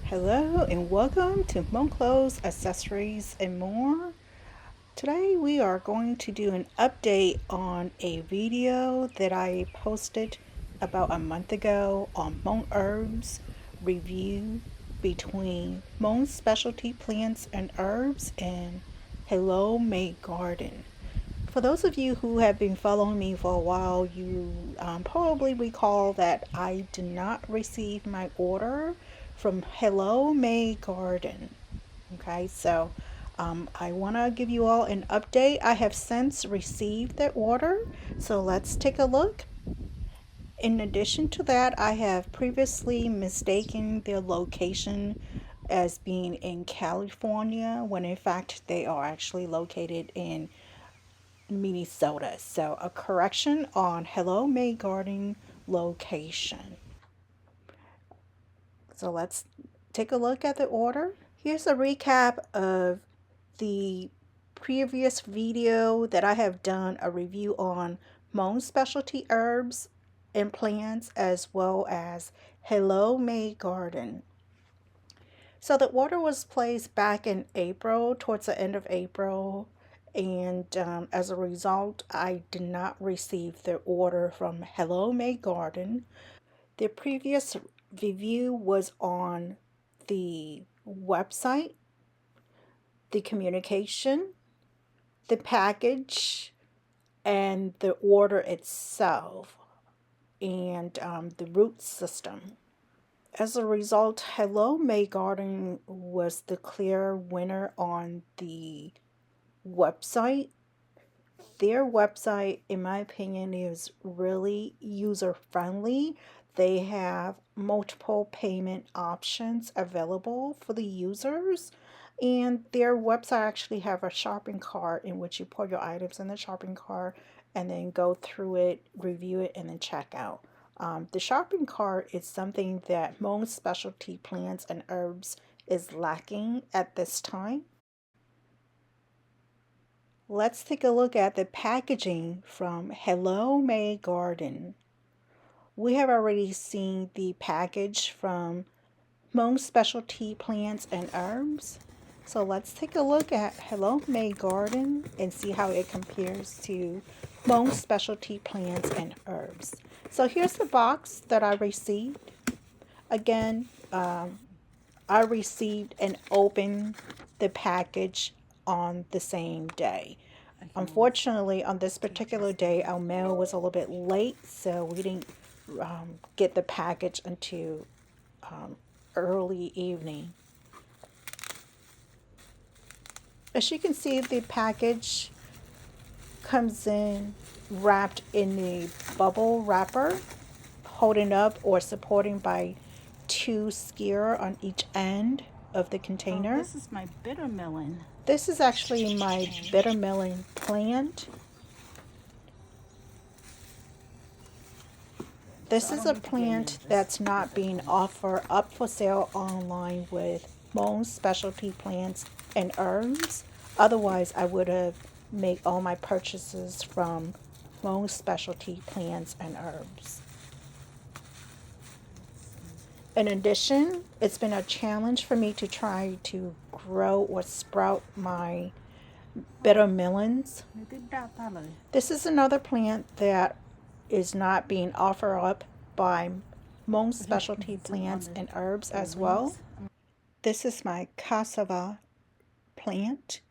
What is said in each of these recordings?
Hello and welcome to Hmong Clothes, Accessories, and more. Today we are going to do an update on a video that I posted about a month ago on Hmong Herbs review between Hmong specialty plants and herbs and Hello Made Garden. For those of you who have been following me for a while, you probably recall that I did not receive my order from Hello May Garden. Okay, so I want to give you all an update. I have since received the order, so let's take a look. In addition to that, I have previously mistaken their location as being in California when in fact they are actually located in Minnesota. So a correction on Hello May Garden location. So let's take a look at the order. Here's a recap of the previous video that I have done a review on Hmong specialty herbs and plants as well as Hello May Garden. So the order was placed back in April, towards the end of April, and as a result, I did not receive the order from Hello May Garden. The previous review was on the website, the communication, the package, and the order itself, and the root system. As a result, Hello May Garden was the clear winner on the website. Their website, in my opinion, is really user-friendly. They have multiple payment options available for the users. And their website actually have a shopping cart in which you put your items in the shopping cart and then go through it, review it, and then check out. The shopping cart is something that most specialty plants and herbs is lacking at this time. Let's take a look at the packaging from Hello May Garden. We have already seen the package from Hmong specialty plants and herbs. So let's take a look at Hello May Garden and see how it compares to Hmong specialty plants and herbs. So here's the box that I received. Again, I received and opened the package on the same day. Unfortunately, on this particular day, our mail was a little bit late, so we didn't get the package until early evening. As you can see, the package comes in wrapped in a bubble wrapper, holding up or supporting by two skewer on each end of the container. Oh, this is my bitter melon. This is actually my bitter melon plant. This is a plant that's not being offered up for sale online with Hmong specialty plants and herbs. Otherwise, I would have made all my purchases from Hmong specialty plants and herbs. In addition, it's been a challenge for me to try to grow or sprout my bitter melons. This is another plant that is not being offered up by Hmong specialty plants and herbs as well. This is my cassava plant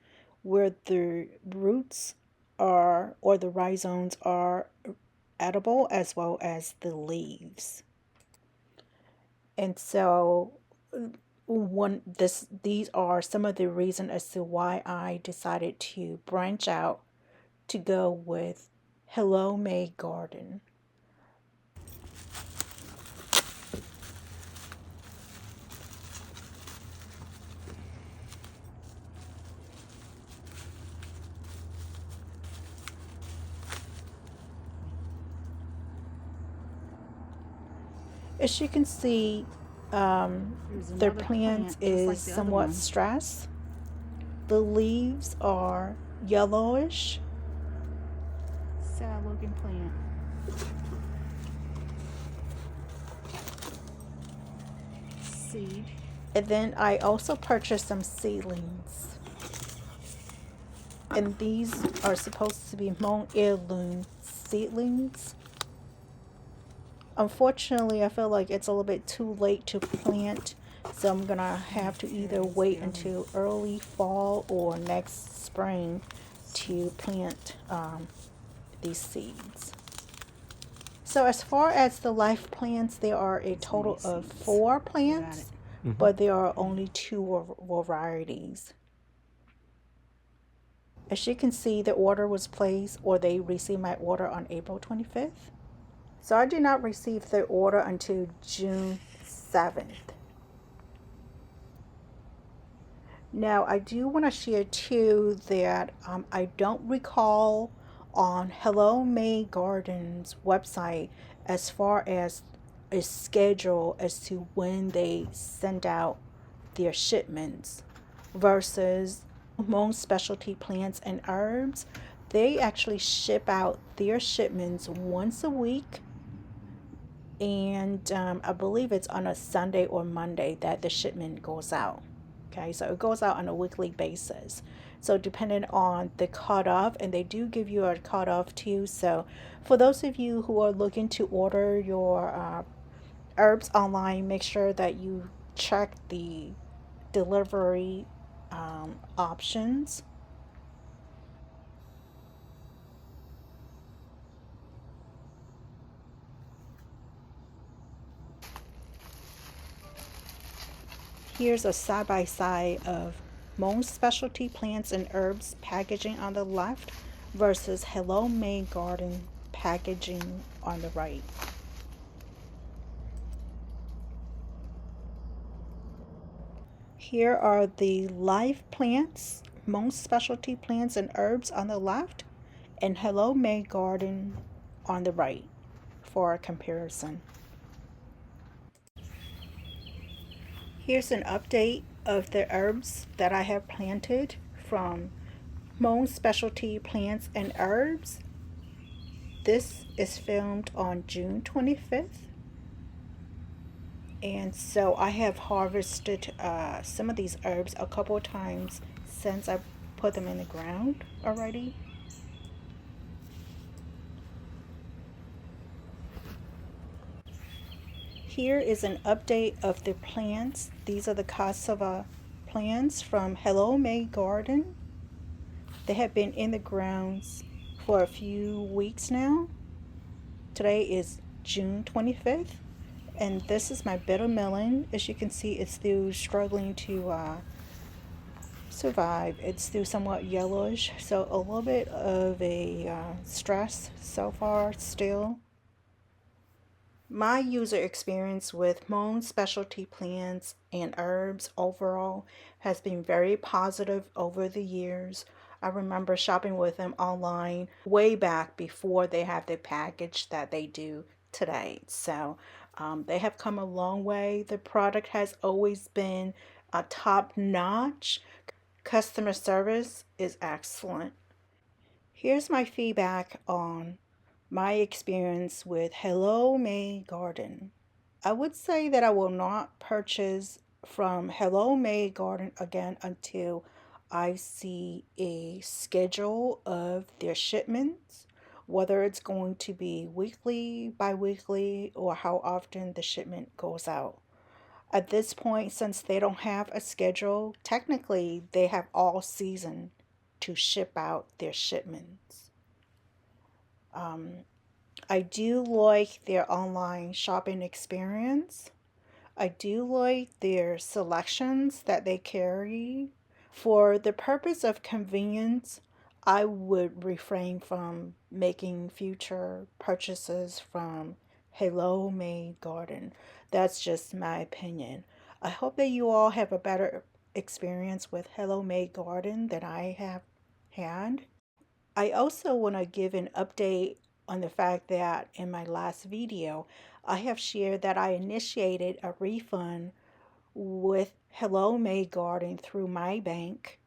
where the roots are, or the rhizomes are edible, as well as the leaves. And so these are some of the reasons as to why I decided to branch out to go with Hello May Garden. As you can see, their plant is somewhat stressed. The leaves are yellowish. Sad looking plant. Seed. And then I also purchased some seedlings. And these are supposed to be Hmong heirloom seedlings. Unfortunately, I feel like it's a little bit too late to plant, so I'm gonna have to either Okay, wait still until early fall or next spring to plant these seeds. So as far as the life plants, there are a total seeds. of 4 You got it. plants, Mm-hmm. but there are Okay. only 2 varieties. As you can see, the order was placed, or they received my order on April 25th. So I did not receive the order until June 7th. Now, I do want to share too that I don't recall on Hello May Gardens website as far as a schedule as to when they send out their shipments versus Hmong Specialty Plants and Herbs. They actually ship out their shipments once a week, and I believe it's on a Sunday or Monday that the shipment goes out. Okay, so it goes out on a weekly basis. So depending on the cutoff, and they do give you a cutoff too. So for those of you who are looking to order your herbs online, make sure that you check the delivery options. Here's a side by side of Hmong Specialty Plants and Herbs packaging on the left versus Hello May Garden packaging on the right. Here are the live plants, Hmong Specialty Plants and Herbs on the left, and Hello May Garden on the right for a comparison. Here's an update of the herbs that I have planted from Hmong Specialty Plants and Herbs. This is filmed on June 25th. And so I have harvested some of these herbs a couple of times since I put them in the ground already. Here is an update of the plants. These are the cassava plants from Hello May Garden. They have been in the grounds for a few weeks now. Today is June 25th, and this is my bitter melon. As you can see, it's still struggling to survive. It's still somewhat yellowish, so a little bit of a stress so far still. My user experience with Hmong Specialty Plants and Herbs overall has been very positive over the years. I remember shopping with them online way back before they have the package that they do today. So they have come a long way. The product has always been a top notch. Customer service is excellent. Here's my feedback on my experience with Hello May Garden. I would say that I will not purchase from Hello May Garden again until I see a schedule of their shipments, whether it's going to be weekly, bi weekly, or how often the shipment goes out. At this point, since they don't have a schedule, technically they have all season to ship out their shipments. Um, I do like their online shopping experience. I do like their selections that they carry. For the purpose of convenience, I would refrain from making future purchases from Hello May Garden. That's just my opinion. I hope that you all have a better experience with Hello May Garden than I have had. I also want to give an update on the fact that in my last video, I have shared that I initiated a refund with Hello May Garden through my bank.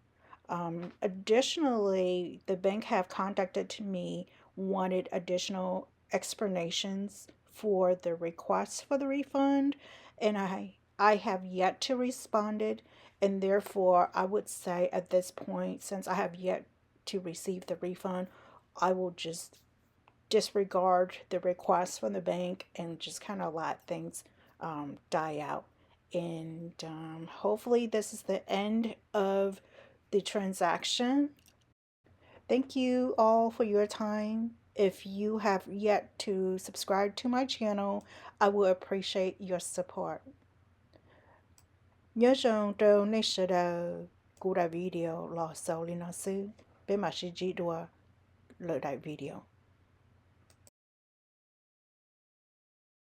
Additionally, the bank have contacted me, wanted additional explanations for the request for the refund, and I I have yet to respond it, and therefore I would say at this point, since I have yet to receive the refund, I will just disregard the request from the bank and just kind of let things die out. And hopefully, this is the end of the transaction. Thank you all for your time. If you have yet to subscribe to my channel, I will appreciate your support. Nhớ rằng đâu nấy sẽ đâu cú đại video lò sâu lên nó xứ bên mà sẽ chỉ đùa lợi đại video.